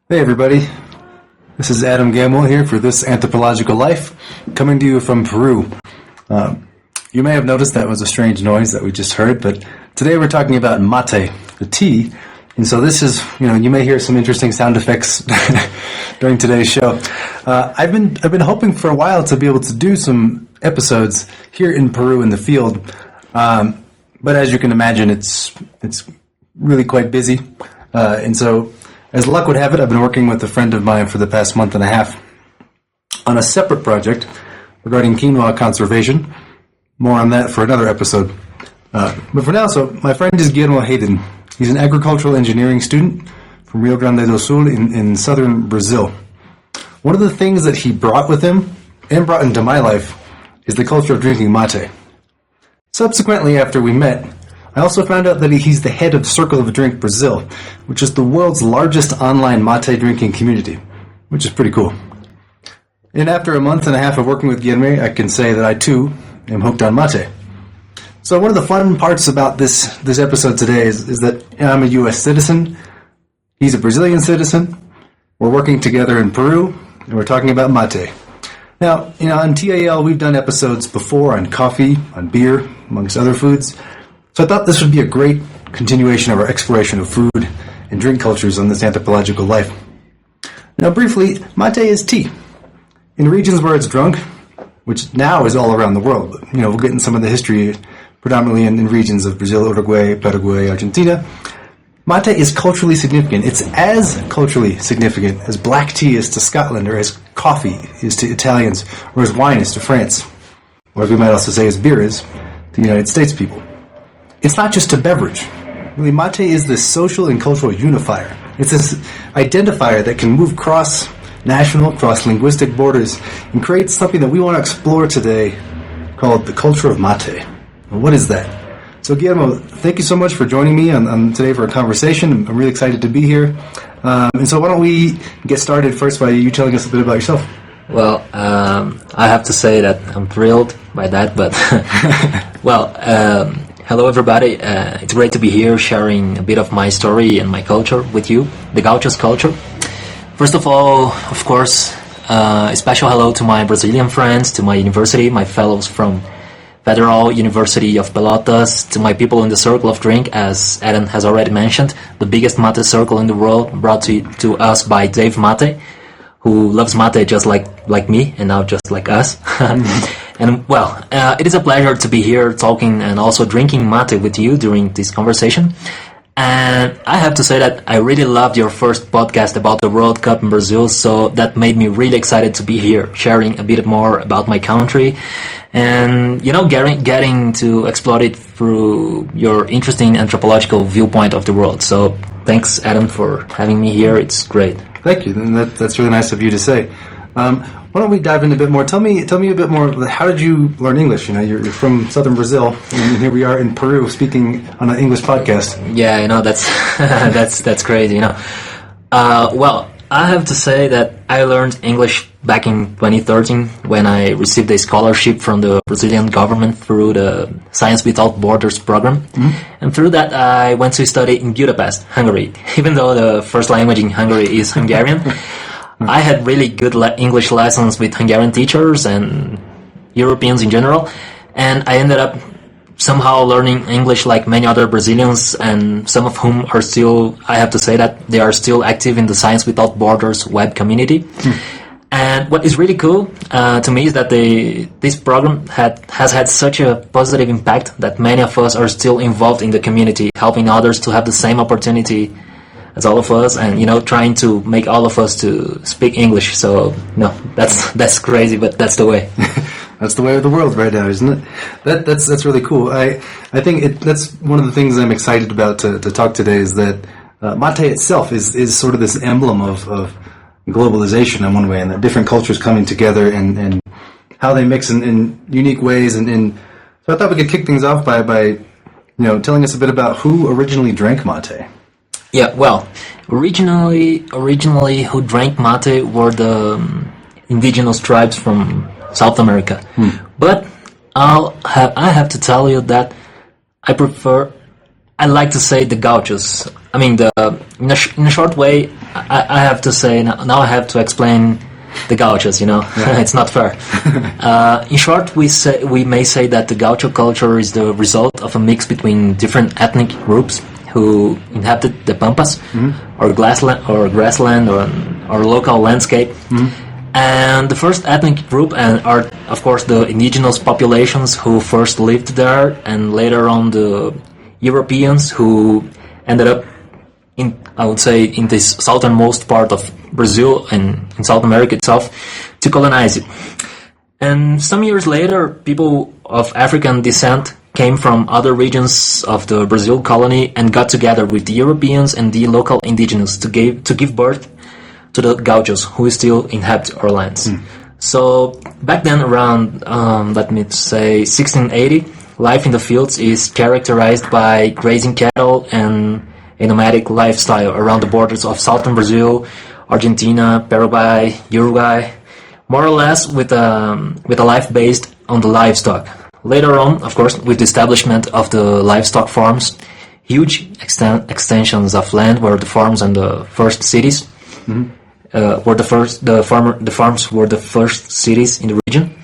Hey everybody, this is Adam Gamwell here for This Anthropological Life, coming to you from Peru. You may have noticed that was a strange noise that we just heard, but today we're talking about mate, the tea, and so this is, you may hear some interesting sound effects during today's show. I've been hoping for a while to be able to do some episodes here in Peru in the field, but as you can imagine, it's really quite busy, and so as luck would have it, I've been working with a friend of mine for the past month and a half on a separate project regarding quinoa conservation. More on that for another episode. But for now, so my friend is Guilherme Heiden. He's an agricultural engineering student from Rio Grande do Sul in southern Brazil. One of the things that he brought with him and brought into my life is the culture of drinking mate. Subsequently, after we met, I also found out that he's the head of Circle of Drink Brazil, which is the world's largest online mate drinking community, which is pretty cool. And after a month and a half of working with Guilherme, I can say that I too am hooked on mate. So one of the fun parts about this episode today is that I'm a U.S. citizen, he's a Brazilian citizen, we're working together in Peru, and we're talking about mate. Now, on TAL we've done episodes before on coffee, on beer, amongst other foods. So I thought this would be a great continuation of our exploration of food and drink cultures on This Anthropological Life. Now briefly, mate is tea. In regions where it's drunk, which now is all around the world, but, we'll get in some of the history predominantly in regions of Brazil, Uruguay, Paraguay, Argentina. Mate is culturally significant. It's as culturally significant as black tea is to Scotland, or as coffee is to Italians, or as wine is to France, or as we might also say as beer is to United States people. It's not just a beverage. Really, mate is this social and cultural unifier. It's this identifier that can move cross-national, cross-linguistic borders and create something that we want to explore today called the culture of mate. Well, what is that? So, Guillermo, thank you so much for joining me on today for a conversation. I'm really excited to be here. And so why don't we get started first by you telling us a bit about yourself? Well, I have to say that I'm thrilled by that, but, hello everybody, it's great to be here sharing a bit of my story and my culture with you, the Gaucho's culture. First of all, of course, a special hello to my Brazilian friends, to my university, my fellows from Federal University of Pelotas, to my people in the Circle of Drink, as Adam has already mentioned, the biggest mate circle in the world, brought to us by Dave Mate, who loves mate just like me, and now just like us. And it is a pleasure to be here talking and also drinking mate with you during this conversation. And I have to say that I really loved your first podcast about the World Cup in Brazil, so that made me really excited to be here, sharing a bit more about my country, and getting to explore it through your interesting anthropological viewpoint of the world. So thanks, Adam, for having me here. It's great. Thank you, and that's really nice of you to say. Why don't we dive in a bit more? Tell me a bit more. How did you learn English? You're from southern Brazil, and here we are in Peru speaking on an English podcast. Yeah, that's that's crazy. I have to say that I learned English back in 2013 when I received a scholarship from the Brazilian government through the Science Without Borders program. Mm-hmm. And through that I went to study in Budapest, Hungary. Even though the first language in Hungary is Hungarian, I had really good English lessons with Hungarian teachers and Europeans in general, and I ended up somehow learning English like many other Brazilians, and some of whom are still, I have to say that they are still active in the Science Without Borders web community. And what is really cool to me is that this program has had such a positive impact that many of us are still involved in the community, helping others to have the same opportunity as all of us, and trying to make all of us to speak English. So that's crazy, but that's the way. That's the way of the world right now, isn't it? That's really cool. I think that's one of the things I'm excited about to talk today, is that mate itself is sort of this emblem of globalization in one way, and that different cultures coming together and how they mix in unique ways. And so I thought we could kick things off by telling us a bit about who originally drank mate. Yeah, well, originally who drank mate were the indigenous tribes from South America. But I have to tell you that I like to say the Gauchos. I mean, in a short way, I have to say now I have to explain the Gauchos. Yeah. It's not fair. In short, we may say that the Gaucho culture is the result of a mix between different ethnic groups who inhabited the pampas, or grassland, or local landscape. And the first ethnic group are, of course, the indigenous populations who first lived there, and later on the Europeans who ended up I would say, in this southernmost part of Brazil and in South America itself, to colonize it. And some years later, people of African descent came from other regions of the Brazil colony and got together with the Europeans and the local indigenous to give birth to the Gauchos, who still inhabit our lands. So back then, around let me say 1680, life in the fields is characterized by grazing cattle and a nomadic lifestyle around the borders of southern Brazil, Argentina, Paraguay, Uruguay, more or less with a life based on the livestock. Later on, of course, with the establishment of the livestock farms, huge extensions of land were the farms and the first cities. The farms were the first cities in the region.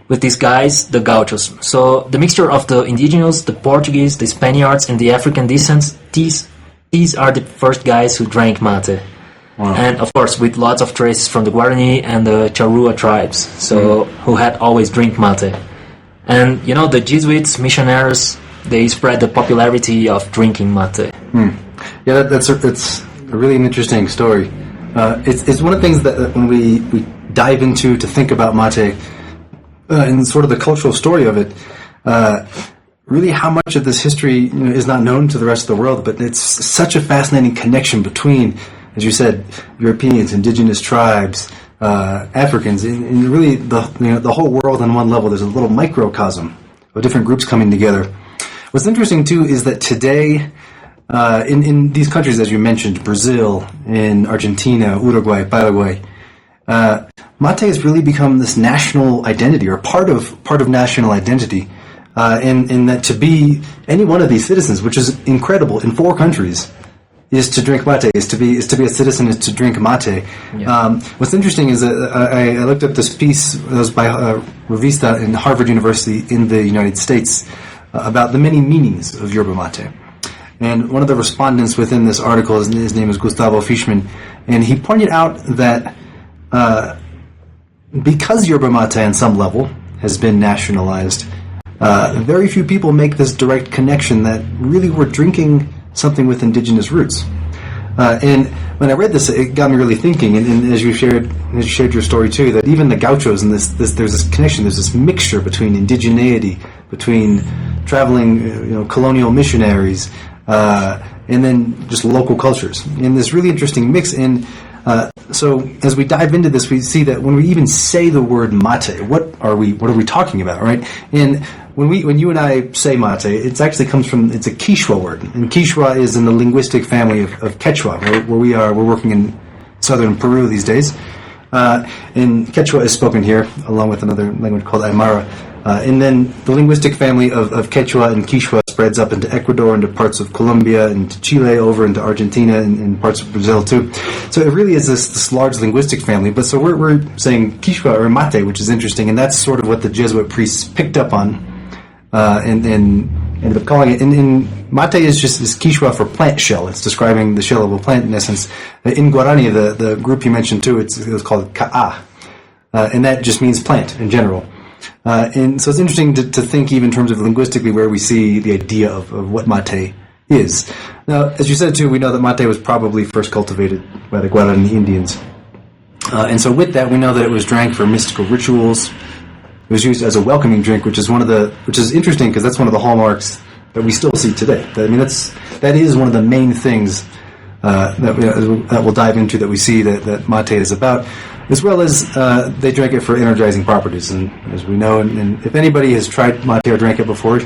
With these guys, the Gauchos. So the mixture of the indigenous, the Portuguese, the Spaniards, and the African descents, these are the first guys who drank mate. Wow. And of course, with lots of traces from the Guarani and the Charrua tribes, who had always drink mate. And the Jesuits, missionaries, they spread the popularity of drinking mate. Yeah, it's a really interesting story. It's one of the things that when we dive into to think about mate and sort of the cultural story of it, really how much of this history is not known to the rest of the world, but it's such a fascinating connection between, as you said, Europeans, indigenous tribes, Africans, and really the whole world on one level. There's a little microcosm of different groups coming together. What's interesting too is that today, in these countries, as you mentioned, Brazil, in Argentina, Uruguay, Paraguay, mate has really become this national identity, or part of national identity. In that to be any one of these citizens, which is incredible, in 4 countries, is to drink mate. Is to be a citizen is to drink mate. Yeah. What's interesting is that I looked up this piece that was by Revista in Harvard University in the United States about the many meanings of yerba mate. And one of the respondents within this article, his name is Gustavo Fishman, and he pointed out that because yerba mate on some level has been nationalized, very few people make this direct connection that really we're drinking something with indigenous roots. And when I read this, it got me really thinking. And as you shared your story too, that even the Gauchos and there's this connection, there's this mixture between indigeneity, between traveling, colonial missionaries, and then just local cultures, in this really interesting mix. And so as we dive into this, we see that when we even say the word mate, what are we talking about, right? And when you and I say mate, it actually comes from, it's a Quichua word, and Quichua is in the linguistic family of Quechua, where we're working in southern Peru these days. And Quechua is spoken here, along with another language called Aymara. And then the linguistic family of Quechua and Quichua spreads up into Ecuador, into parts of Colombia, into Chile, over into Argentina, and parts of Brazil too. So it really is this large linguistic family. But so we're saying Quichua or mate, which is interesting, and that's sort of what the Jesuit priests picked up on, and ended up calling it. And mate is just this Quichua for plant shell. It's describing the shell of a plant in essence. In Guarani, the group you mentioned too, it was called ka'a, and that just means plant in general. And so it's interesting to think even in terms of linguistically where we see the idea of what mate is. Now, as you said too, we know that mate was probably first cultivated by the Guarani Indians. And so with that, we know that it was drank for mystical rituals. It was used as a welcoming drink, which is interesting because that's one of the hallmarks that we still see today. I mean, that is one of the main things that we'll dive into, that we see that mate is about, as well as they drank it for energizing properties. And as we know, and if anybody has tried mate or drank it before,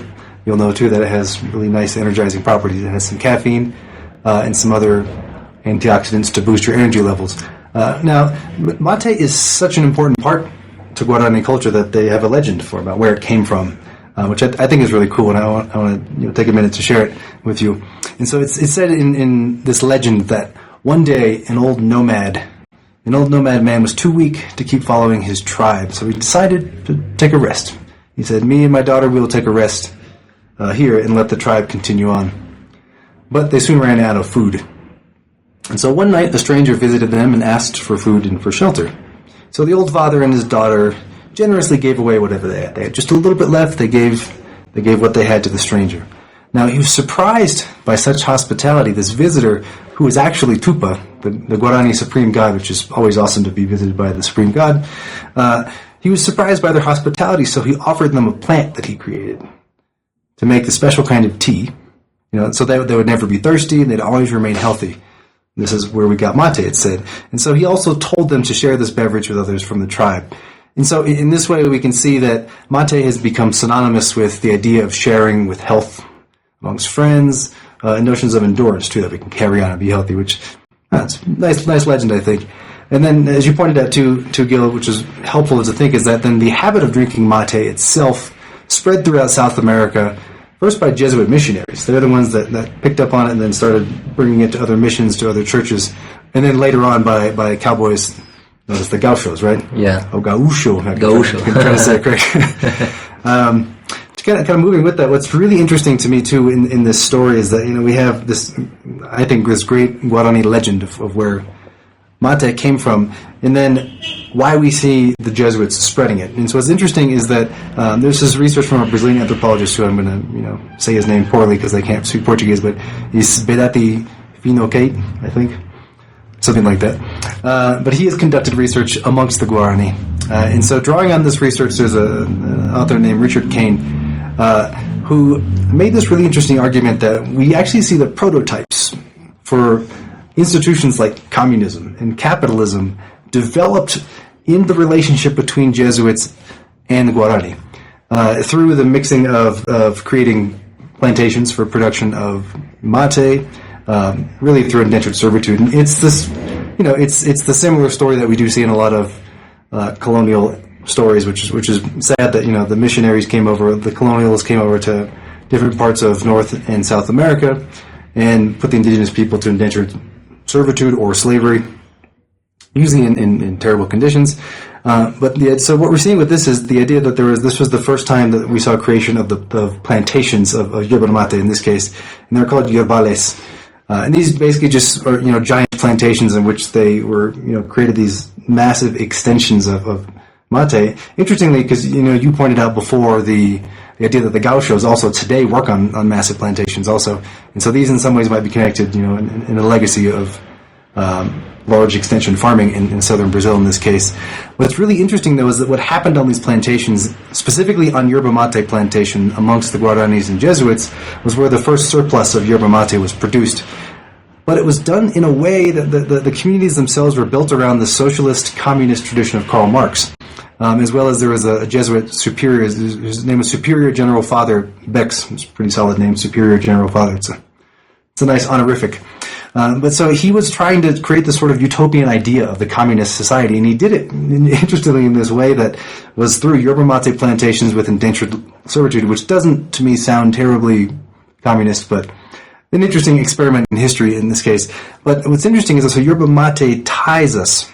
you'll know too that it has really nice energizing properties. It has some caffeine and some other antioxidants to boost your energy levels. Now, mate is such an important part to Guarani culture that they have a legend about where it came from. which I think is really cool, and I want to take a minute to share it with you. And so it's said in this legend that one day an old nomad man was too weak to keep following his tribe, so he decided to take a rest. He said, "Me and my daughter will take a rest here and let the tribe continue on." But they soon ran out of food. And so one night the stranger visited them and asked for food and for shelter. So the old father and his daughter generously gave away whatever they had. They had just a little bit left. They gave what they had to the stranger. Now he was surprised by such hospitality. This visitor, who was actually Tupa, the Guarani supreme god, which is always awesome to be visited by the supreme god, he was surprised by their hospitality, so he offered them a plant that he created to make the special kind of tea, so they would never be thirsty and they'd always remain healthy. This is where we got mate, it said. And so he also told them to share this beverage with others from the tribe. And so in this way we can see that mate has become synonymous with the idea of sharing with health amongst friends, and notions of endurance too, that we can carry on and be healthy, which it's nice legend, I think. And then, as you pointed out too, Gil, which is helpful to think, is that then the habit of drinking mate itself spread throughout South America, first by Jesuit missionaries. They're the ones that picked up on it and then started bringing it to other missions, to other churches, and then later on by cowboys. Notice the gauchos, right? Yeah. Oh, gaucho. Gaucho. I'm trying to say it correct. Kind of moving with that, what's really interesting to me too in this story is that we have this, I think, this great Guarani legend of where mate came from, and then why we see the Jesuits spreading it. And so what's interesting is that there's this research from a Brazilian anthropologist who I'm going to say his name poorly because I can't speak Portuguese, but he's Bedati Finocate, I think, something like that. But he has conducted research amongst the Guarani, and so drawing on this research, there's an author named Richard Kane, who made this really interesting argument that we actually see the prototypes for institutions like communism and capitalism developed in the relationship between Jesuits and the Guarani through the mixing of creating plantations for production of mate, really through indentured servitude. And it's this, it's the similar story that we do see in a lot of colonial stories, which is sad that the missionaries came over, the colonialists came over to different parts of North and South America and put the indigenous people to indentured servitude or slavery, usually in terrible conditions. So what we're seeing with this is the idea that this was the first time that we saw creation of the plantations of yerba mate in this case, and they're called yerbales. And these basically just are giant plantations in which they were created these massive extensions of mate. Interestingly, because you pointed out before the idea that the gauchos also today work on massive plantations also, and so these in some ways might be connected, in a legacy of large extension farming in southern Brazil in this case. What's really interesting though is that what happened on these plantations, specifically on yerba mate plantation amongst the Guaranis and Jesuits, was where the first surplus of yerba mate was produced. But it was done in a way that the communities themselves were built around the socialist communist tradition of Karl Marx. As well as there was a Jesuit superior, his name was Superior General Father Bex. It's a pretty solid name, Superior General Father. It's a nice honorific. But so he was trying to create this sort of utopian idea of the communist society, and he did it, interestingly, in this way that was through yerba mate plantations with indentured servitude, which doesn't, to me, sound terribly communist, but an interesting experiment in history in this case. But what's interesting is that so yerba mate ties us,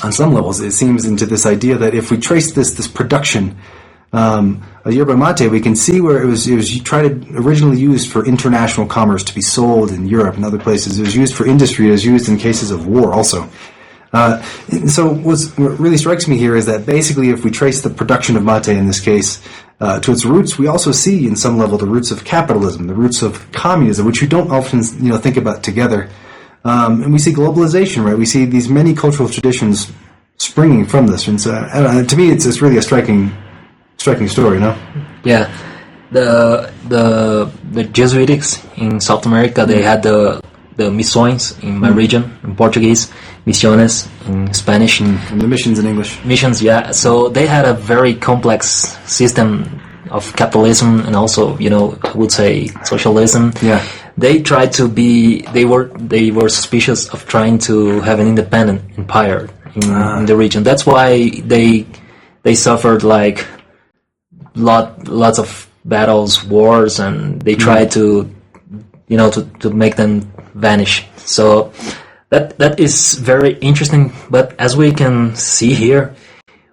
on some levels, it seems, into this idea that if we trace this production of yerba mate, we can see where it was originally used for international commerce to be sold in Europe and other places. It was used for industry. It was used in cases of war also. So what really strikes me here is that basically if we trace the production of mate in this case to its roots, we also see in some level the roots of capitalism, the roots of communism, which we don't often think about together. And we see globalization, right? We see these many cultural traditions springing from this. And so, to me, it's really a striking story, Yeah. The Jesuitics in South America, they had the missões in my region, in Portuguese, misiones in Spanish. And the missions in English. Missions, yeah. So they had a very complex system of capitalism and also, I would say socialism. Yeah. They tried to they were suspicious of trying to have an independent empire in the region. That's why they suffered lots of battles, wars, and they try to, to make them vanish. So that is very interesting. But as we can see here,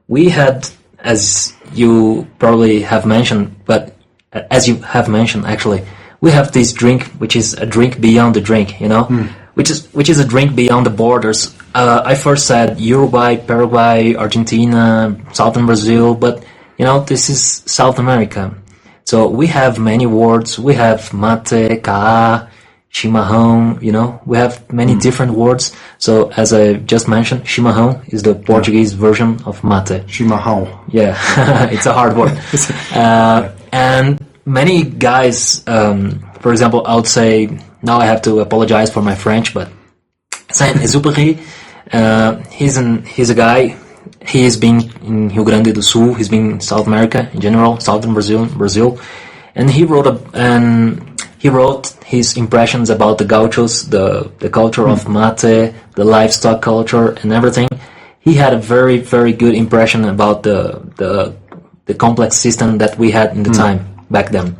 we had, as you probably have mentioned, but as you have mentioned, actually, we have this drink, which is a drink beyond the drink, which is a drink beyond the borders. I first said Uruguay, Paraguay, Argentina, southern Brazil, but this is South America. So we have many words. We have mate, ka, chimarrão, we have many different words. So as I just mentioned, chimarrão is the Portuguese version of mate. Chimarrão. Yeah, it's a hard word. And many guys, for example, I would say, now I have to apologize for my French, but Saint-Exupéry, he's a guy. He has been in Rio Grande do Sul. He's been in South America in general, southern Brazil, and he wrote his impressions about the gauchos, the culture of mate, the livestock culture, and everything. He had a very, very good impression about the complex system that we had in the time back then.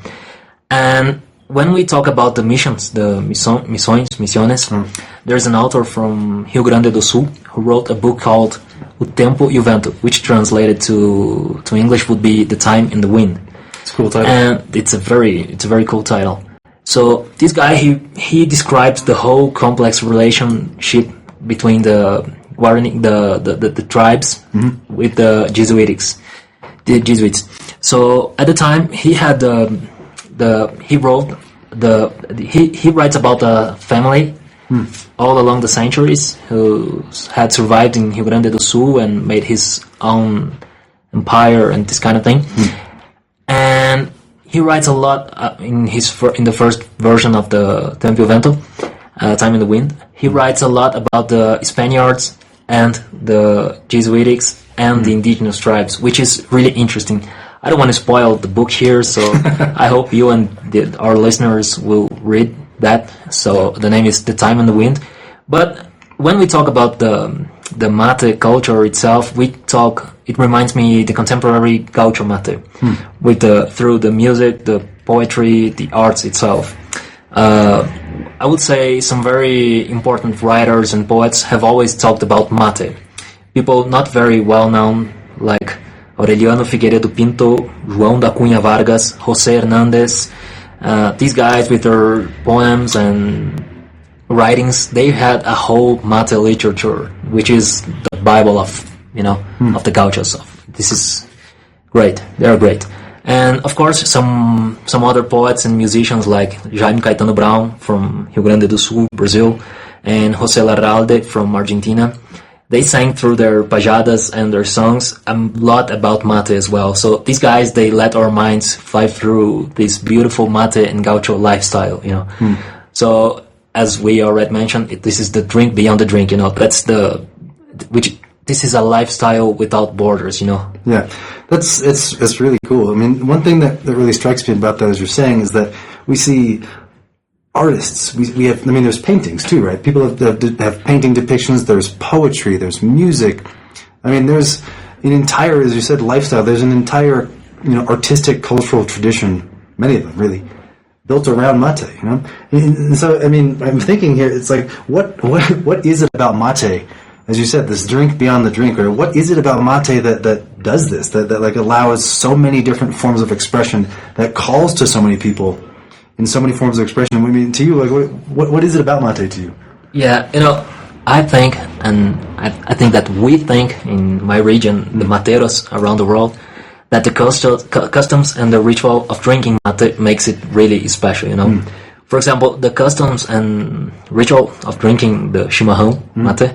And when we talk about the missions, the misiones, there's an author from Rio Grande do Sul who wrote a book called O Tempo e o Vento, which translated to English would be The Time and the Wind. It's a cool title. And it's a very cool title. So this guy, he describes the whole complex relationship between the Guarani, the tribes with the Jesuits. So at the time he had he writes about a family all along the centuries who had survived in Rio Grande do Sul and made his own empire and this kind of thing. And he writes a lot in the first version of the Tempo e o Vento, Time in the Wind. He writes a lot about the Spaniards and the Jesuits and the indigenous tribes, which is really interesting. I don't want to spoil the book here, so I hope you and our listeners will read that. So the name is The Time and the Wind. But when we talk about the mate culture itself, it reminds me the contemporary gaucho mate, through the music, the poetry, the arts itself. I would say some very important writers and poets have always talked about mate. People not very well known, like Aureliano Figueiredo Pinto, João da Cunha Vargas, José Hernández. These guys with their poems and writings, they had a whole mate literature, which is the Bible of the gauchos. This is great. They're great. And of course, some other poets and musicians like Jaime Caetano Brown from Rio Grande do Sul, Brazil, and José Larralde from Argentina. They sang through their pajadas and their songs a lot about mate as well. So these guys, they let our minds fly through this beautiful mate and gaucho lifestyle, So as we already mentioned, this is the drink beyond the drink, this is a lifestyle without borders, Yeah, it's really cool. I mean, one thing that really strikes me about that, as you're saying, is that we see artists. We have, there's paintings too, right? People have painting depictions. There's poetry. There's music. There's an entire, as you said, lifestyle. There's an entire, artistic, cultural tradition. Many of them, really, built around mate. And so, I'm thinking here. It's like, what is it about mate? As you said, this drink beyond the drink, or what is it about mate that does this? That like allows so many different forms of expression, that calls to so many people in so many forms of expression. To you, like, what is it about mate to you? Yeah, I think, and I think that we think in my region, the materos around the world, that the customs and the ritual of drinking mate makes it really special, For example, the customs and ritual of drinking the chimarrão mate,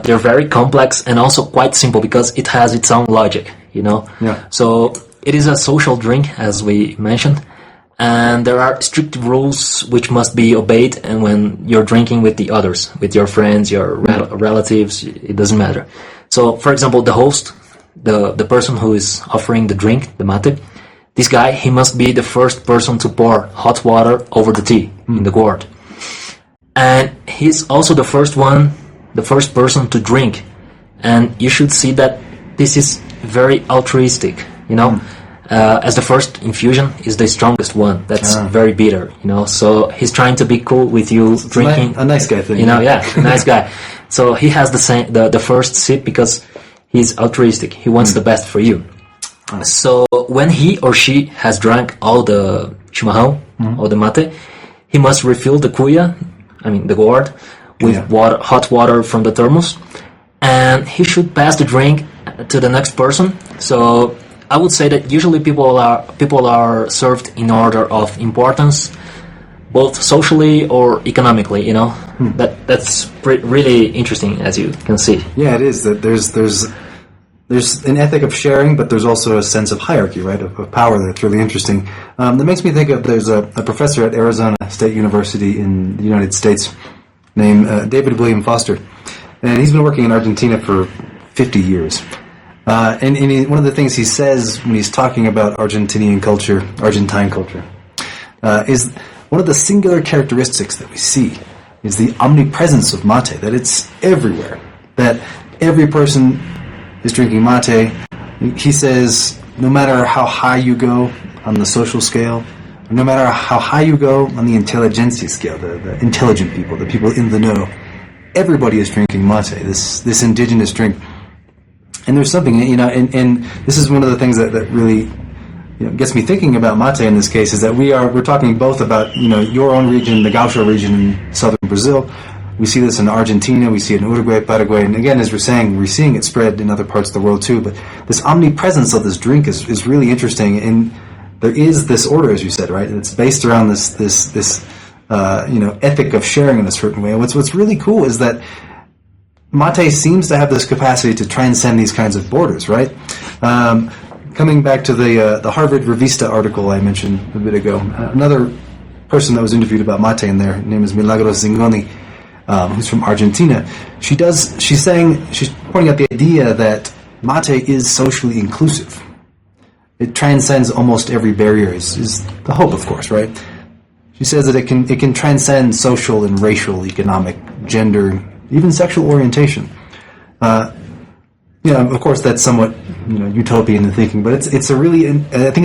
they're very complex and also quite simple because it has its own logic, Yeah. So it is a social drink, as we mentioned. And there are strict rules which must be obeyed, and when you're drinking with the others, with your friends, your relatives, it doesn't matter. So, for example, the host, the person who is offering the drink, the mate, this guy, he must be the first person to pour hot water over the tea in the gourd. And he's also the first person to drink. And you should see that this is very altruistic, as the first infusion is the strongest one. That's very bitter, So he's trying to be cool with you drinking. A nice guy thing. Nice guy. So he has the first sip because he's altruistic. He wants the best for you. So when he or she has drank all the chimarrão or the mate, he must refill the cuya, the gourd, with hot water from the thermos, and he should pass the drink to the next person. So I would say that usually people are served in order of importance, both socially or economically. That's really interesting, as you can see. Yeah, it is that there's an ethic of sharing, but there's also a sense of hierarchy, right, of power that's really interesting. That makes me think of there's a professor at Arizona State University in the United States named David William Foster, and he's been working in Argentina for 50 years. And one of the things he says when he's talking about Argentine culture, is one of the singular characteristics that we see is the omnipresence of mate, that it's everywhere, that every person is drinking mate. He says no matter how high you go on the social scale, no matter how high you go on the intelligentsia scale, the intelligent people, the people in the know, everybody is drinking mate, this indigenous drink. And there's something, and this is one of the things that really gets me thinking about mate in this case, is that we're talking both about your own region, the Gaucho region in southern Brazil. We see this in Argentina, we see it in Uruguay, Paraguay, and again, as we're saying, we're seeing it spread in other parts of the world too. But this omnipresence of this drink is really interesting, and there is this order, as you said, right? It's based around this ethic of sharing in a certain way. And what's really cool is that mate seems to have this capacity to transcend these kinds of borders, right? Coming back to the Harvard Revista article I mentioned a bit ago, another person that was interviewed about mate in there, her name is Milagros Zingoni, who's from Argentina. She's pointing out the idea that mate is socially inclusive. It transcends almost every barrier, is the hope, of course, right? She says that it can transcend social and racial, economic, gender, even sexual orientation. Of course, that's somewhat utopian in thinking, but I think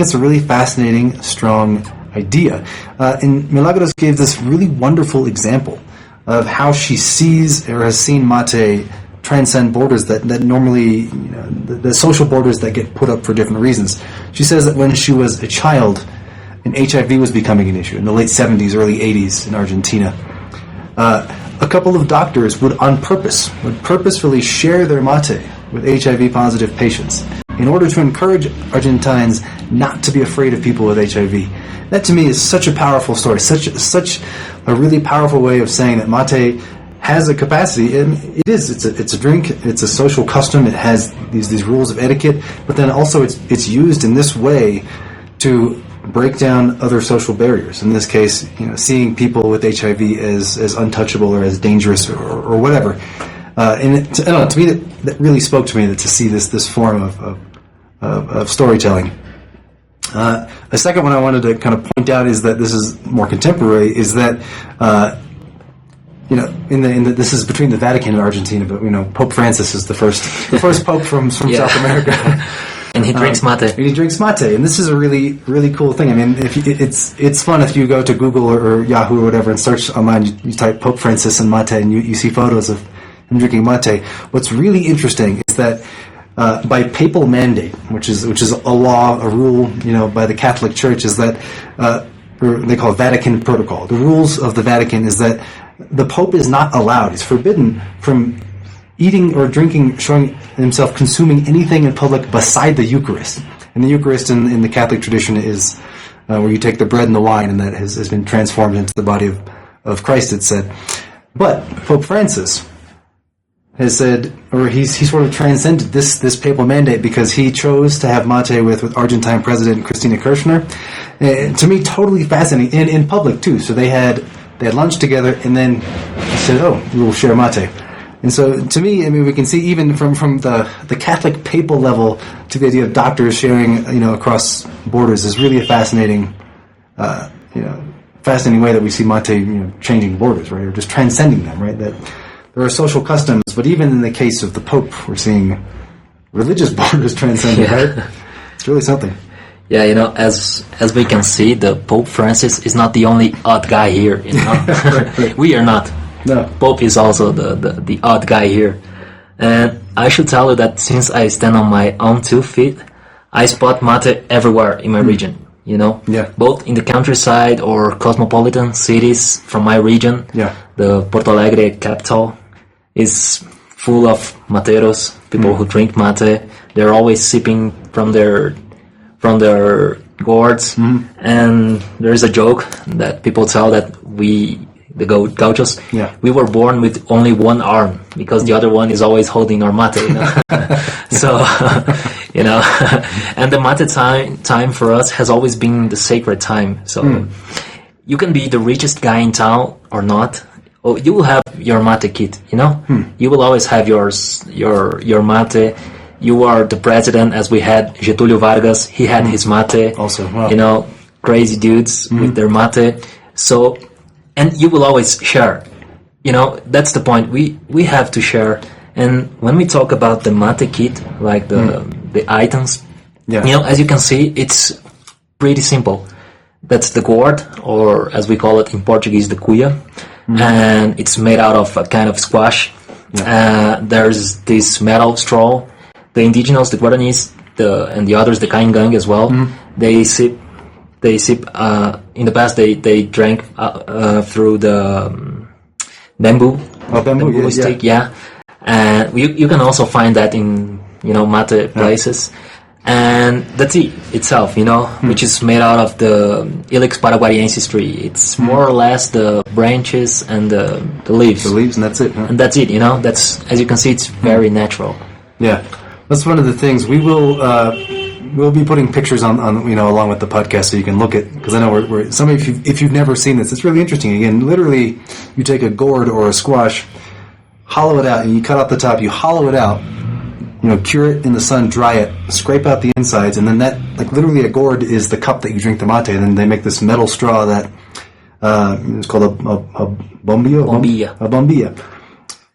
it's a really fascinating, strong idea. And Milagros gave this really wonderful example of how she sees or has seen mate transcend borders that normally, the social borders that get put up for different reasons. She says that when she was a child and HIV was becoming an issue in the late 70s, early 80s in Argentina, a couple of doctors would purposefully share their mate with HIV-positive patients in order to encourage Argentines not to be afraid of people with HIV. That to me is such a powerful story, such a really powerful way of saying that mate has a capacity, and it's a drink, it's a social custom, it has these rules of etiquette, but then also it's used in this way to break down other social barriers. In this case, seeing people with HIV as untouchable or as dangerous or whatever. And to me, that really spoke to me, to see this form of storytelling. A second one I wanted to kind of point out is that this is more contemporary. Is that this is between the Vatican and Argentina, but Pope Francis is the first pope from South America. And he drinks mate. And this is a really, really cool thing. I mean, it's fun if you go to Google or Yahoo or whatever and search online. You type Pope Francis and mate, and you see photos of him drinking mate. What's really interesting is that by papal mandate, which is a law, a rule, by the Catholic Church, is that they call it Vatican Protocol. The rules of the Vatican is that the Pope is not allowed. He's forbidden from eating or drinking, showing himself consuming anything in public beside the Eucharist. And the Eucharist in the Catholic tradition is where you take the bread and the wine, and that has been transformed into the body of Christ, it's said. But Pope Francis has said, or he's sort of transcended this papal mandate because he chose to have mate with Argentine President Cristina Kirchner. To me, totally fascinating, and in public too. So they had lunch together, and then he said, "Oh, we will share mate." And so, to me, I mean, we can see even from the Catholic papal level to the idea of doctors sharing, across borders is really a fascinating, fascinating way that we see mate, changing borders, right, or just transcending them, right. That there are social customs, but even in the case of the Pope, we're seeing religious borders transcended, right? It's really something. Yeah, as we can see, the Pope Francis is not the only odd guy here. We are not. No. Pope is also the odd guy here. And I should tell you that since I stand on my own 2 feet, I spot mate everywhere in my region. Yeah. Both in the countryside or cosmopolitan cities from my region. Yeah. The Porto Alegre capital is full of materos, people who drink mate. They're always sipping from their gourds, and there's a joke that people tell that the gauchos, we were born with only one arm because the other one is always holding our mate. So, and the mate time for us has always been the sacred time. So you can be the richest guy in town or not. Oh, you will have your mate kit. You will always have your mate. You are the president, as we had Getúlio Vargas. He had his mate. Also, wow. Crazy dudes with their mate. So, and you will always share. That's the point. We have to share. And when we talk about the mate kit, like the items, as you can see, it's pretty simple. That's the gourd, or as we call it in Portuguese, the cuia. And it's made out of a kind of squash. There's this metal straw. The indigenous, the Guaranis, and the others, the Kaingang as well, they sip. In the past, they drank through the bamboo. Oh, bamboo stick, And you can also find that in mate places. And the tea itself, which is made out of the Ilex paraguariensis tree. It's more or less the branches and the leaves. The leaves, and that's it. Huh? And that's it. That's, as you can see, it's very natural. Yeah. That's one of the things we'll be putting pictures on along with the podcast so you can look at, because I know we're some of you, if you've never seen this, it's really interesting. Again, literally, you take a gourd or a squash, hollow it out, and you cut out the top. You hollow it out, cure it in the sun, dry it, scrape out the insides, and then that, like literally, a gourd is the cup that you drink the mate, and then they make this metal straw that it's called a bombilla. A bombilla.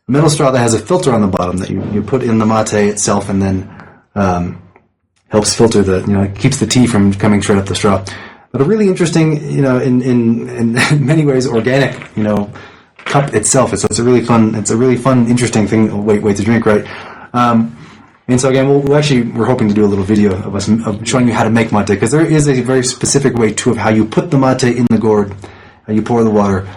Metal straw that has a filter on the bottom that you put in the mate itself, and then helps filter keeps the tea from coming straight up the straw. But a really interesting, in many ways organic, cup itself. It's a really fun, interesting thing, way to drink, right? And so again, we're hoping to do a little video of us showing you how to make mate, because there is a very specific way of how you put the mate in the gourd, how you pour the water.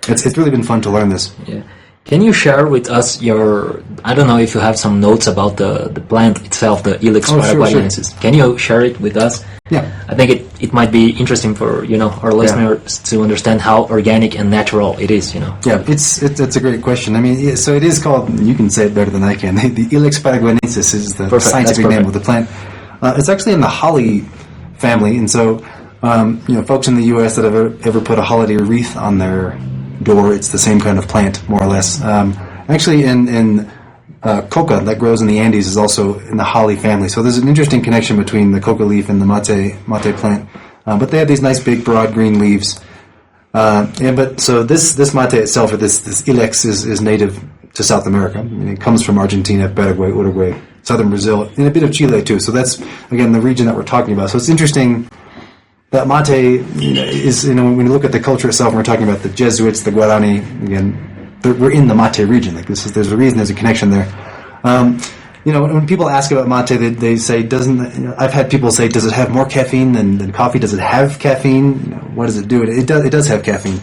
It's really been fun to learn this. Yeah. Can you share with us I don't know if you have some notes about the plant itself, the Ilex paraguariensis. Sure. Can you share it with us? Yeah. I think it might be interesting for, our listeners to understand how organic and natural it is, Yeah, it's a great question. I mean, so it is called, you can say it better than I can, the Ilex paraguariensis is the scientific name of the plant. It's actually in the holly family, and so, folks in the U.S. that have ever put a holiday wreath on their door, it's the same kind of plant, more or less. Actually, in coca that grows in the Andes is also in the holly family. So there's an interesting connection between the coca leaf and the mate plant. But they have these nice big broad green leaves. So this mate itself, or this ilex, is native to South America. I mean, it comes from Argentina, Paraguay, Uruguay, southern Brazil, and a bit of Chile too. So that's, again, the region that we're talking about. So it's interesting that mate is, when you look at the culture itself, and we're talking about the Jesuits, the Guarani, again, we're in the mate region. Like there's a reason, there's a connection there. When people ask about mate, they say, I've had people say, does it have more caffeine than coffee? Does it have caffeine? What does it do? It does have caffeine.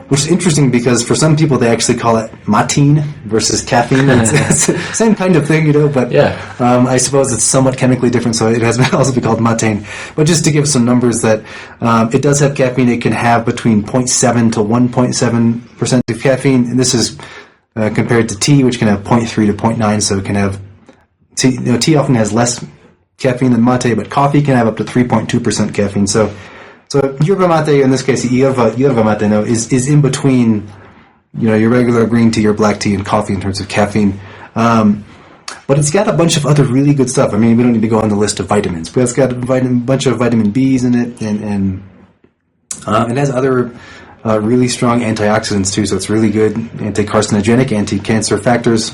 Which is interesting because for some people they actually call it matine versus caffeine. It's the same kind of thing, but I suppose it's somewhat chemically different, so it has also been called matane. But just to give some numbers, that it does have caffeine. It can have between 0.7 to 1.7% of caffeine, and this is compared to tea, which can have 0.3 to 0.9. So it can have tea often has less caffeine than mate, but coffee can have up to 3.2% caffeine. So yerba mate, in this case, yerba mate, is in between, your regular green tea or black tea and coffee in terms of caffeine. But it's got a bunch of other really good stuff. I mean, we don't need to go on the list of vitamins, but it's got a bunch of vitamin B's in it, and it has other really strong antioxidants too. So it's really good, anti-carcinogenic, anti-cancer factors.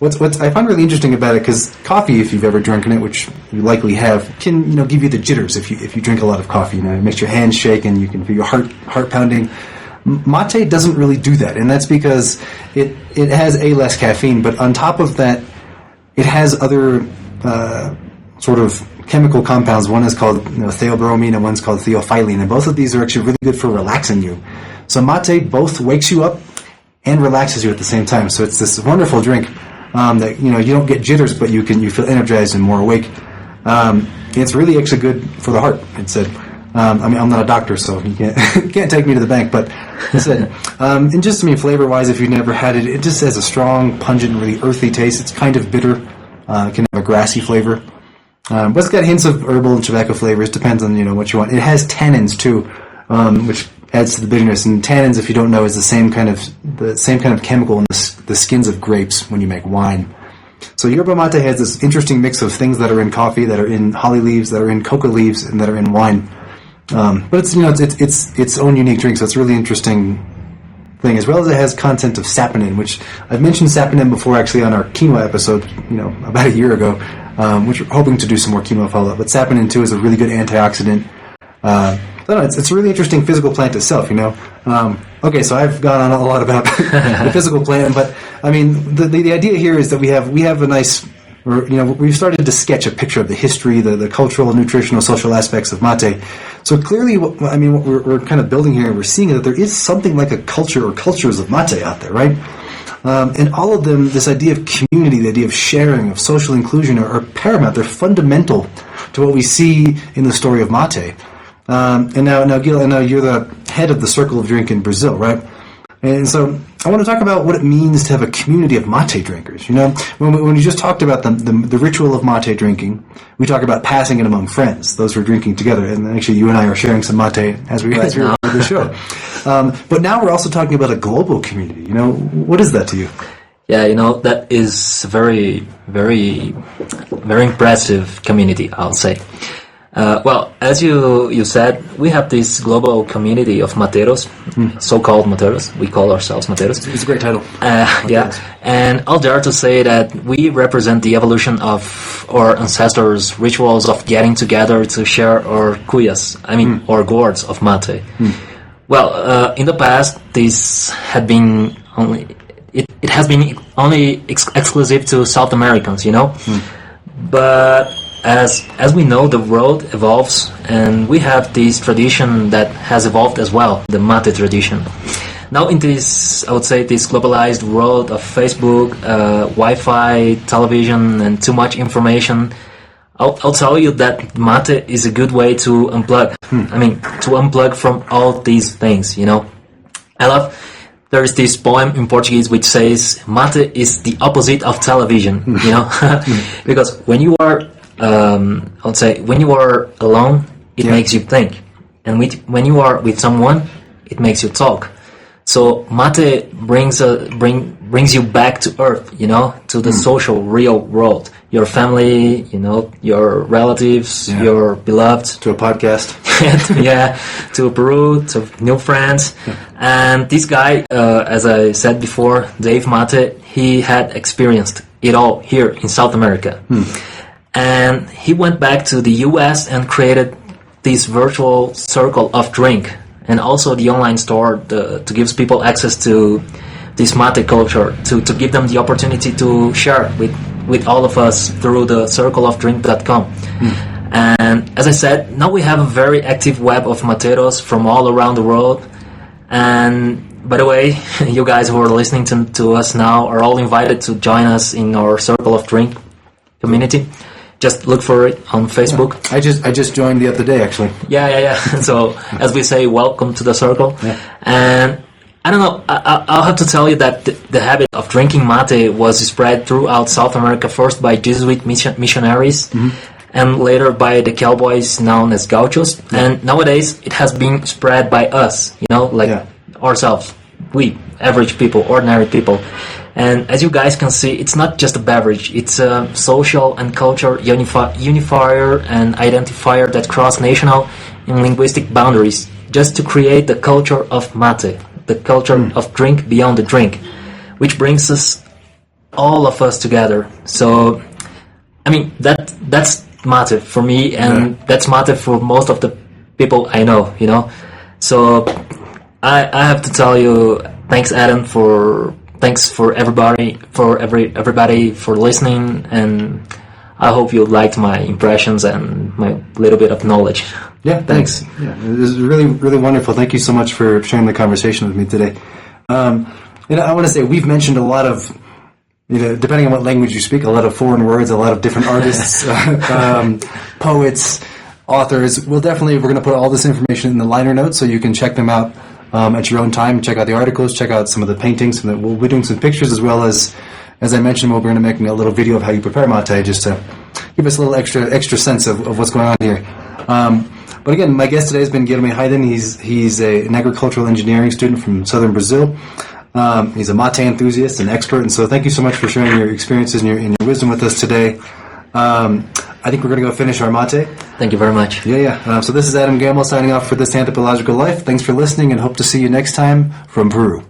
What I find really interesting about it, because coffee, if you've ever drinken it, which you likely have, can give you the jitters if you drink a lot of coffee. It makes your hands shake and you can feel your heart pounding. Mate doesn't really do that, and that's because it has less caffeine, but on top of that, it has other sort of chemical compounds. One is called theobromine and one's called theophylline, and both of these are actually really good for relaxing you. So mate both wakes you up and relaxes you at the same time. So it's this wonderful drink that you don't get jitters, but you feel energized and more awake. It's really actually good for the heart. It said. I'm not a doctor, so you can't take me to the bank. But it said, and just flavor-wise, if you've never had it, it just has a strong, pungent, really earthy taste. It's kind of bitter. It can have a grassy flavor. But it's got hints of herbal and tobacco flavors. Depends on what you want. It has tannins too, which adds to the bitterness. And tannins, if you don't know, is the same kind of chemical in the skins of grapes when you make wine. So yerba mate has this interesting mix of things that are in coffee, that are in holly leaves, that are in coca leaves, and that are in wine. But it's its own unique drink. So it's a really interesting thing, as well as it has content of saponin, which I've mentioned saponin before actually on our quinoa episode, about a year ago. Which we're hoping to do some more quinoa follow-up. But saponin, too, is a really good antioxidant. It's a really interesting physical plant itself, Okay, so I've gone on a lot about the physical plant, but, the idea here is that we have a nice, we've started to sketch a picture of the history, the cultural, nutritional, social aspects of mate. So clearly, what we're kind of building here, and we're seeing that there is something like a culture or cultures of mate out there, right? And all of them, this idea of community, the idea of sharing, of social inclusion are paramount. They're fundamental to what we see in the story of mate. And now, Gil, I know you're the head of the Circle of Drink in Brazil, right? And so I want to talk about what it means to have a community of mate drinkers. When we just talked about the ritual of mate drinking, we talk about passing it among friends, those who are drinking together. And actually, you and I are sharing some mate as we record the show. But now we're also talking about a global community. What is that to you? Yeah, that is very, very, very impressive community, I'll say. Well, as you said, we have this global community of Materos, so-called Materos. We call ourselves Materos. It's a great title. Yeah, and I'll dare to say that we represent the evolution of our ancestors' rituals of getting together to share our cuyas, or gourds of mate. Well, in the past, this had been only... It has been only exclusive to South Americans, But... As we know, the world evolves, and we have this tradition that has evolved as well, the mate tradition. Now in this, I would say, this globalized world of Facebook, Wi-Fi, television, and too much information, I'll tell you that mate is a good way to unplug. To unplug from all these things, There is this poem in Portuguese which says, mate is the opposite of television, Because when you are... I would say when you are alone, it makes you think, and when you are with someone, it makes you talk. So mate brings you back to earth, to the social, real world. Your family, your relatives, your beloved. To a podcast. To Peru, to new friends. And this guy, as I said before, Dave Mate, he had experienced it all here in South America. And he went back to the US and created this virtual circle of drink, and also the online store to give people access to this mate culture, to give them the opportunity to share with all of us through the circleofdrink.com. And as I said, now we have a very active web of materos from all around the world. And by the way, you guys who are listening to us now are all invited to join us in our Circle of Drink community. Just look for it on Facebook. Yeah. I just joined the other day, actually. Yeah. So, as we say, welcome to the circle. Yeah. And I don't know, I'll have to tell you that the habit of drinking mate was spread throughout South America, first by Jesuit missionaries, and later by the cowboys known as gauchos. Yeah. And nowadays, it has been spread by us, ourselves. We, average people, ordinary people. And as you guys can see, it's not just a beverage, it's a social and cultural unifier and identifier that cross national and linguistic boundaries, just to create the culture of mate, the culture of drink beyond the drink, which brings us all of us together. So, I mean, that's mate for me, and that's mate for most of the people I know, you know. So, I have to tell you, thanks, Adam, thanks for everybody for listening, and I hope you liked my impressions and my little bit of knowledge. Yeah, thanks. Yeah, it was really, really wonderful. Thank you so much for sharing the conversation with me today. I want to say we've mentioned a lot of, depending on what language you speak, a lot of foreign words, a lot of different artists, poets, authors. We're going to put all this information in the liner notes so you can check them out at your own time. Check out the articles, check out some of the paintings. We'll be doing some pictures as well as I mentioned, we're going to make a little video of how you prepare mate just to give us a little extra sense of what's going on here. But again, my guest today has been Guilherme Heiden. He's an agricultural engineering student from southern Brazil. He's a mate enthusiast and expert, and so thank you so much for sharing your experiences and your wisdom with us today. I think we're going to go finish our mate. Thank you very much. Yeah. So this is Adam Gamwell signing off for This Anthropological Life. Thanks for listening, and hope to see you next time from Peru.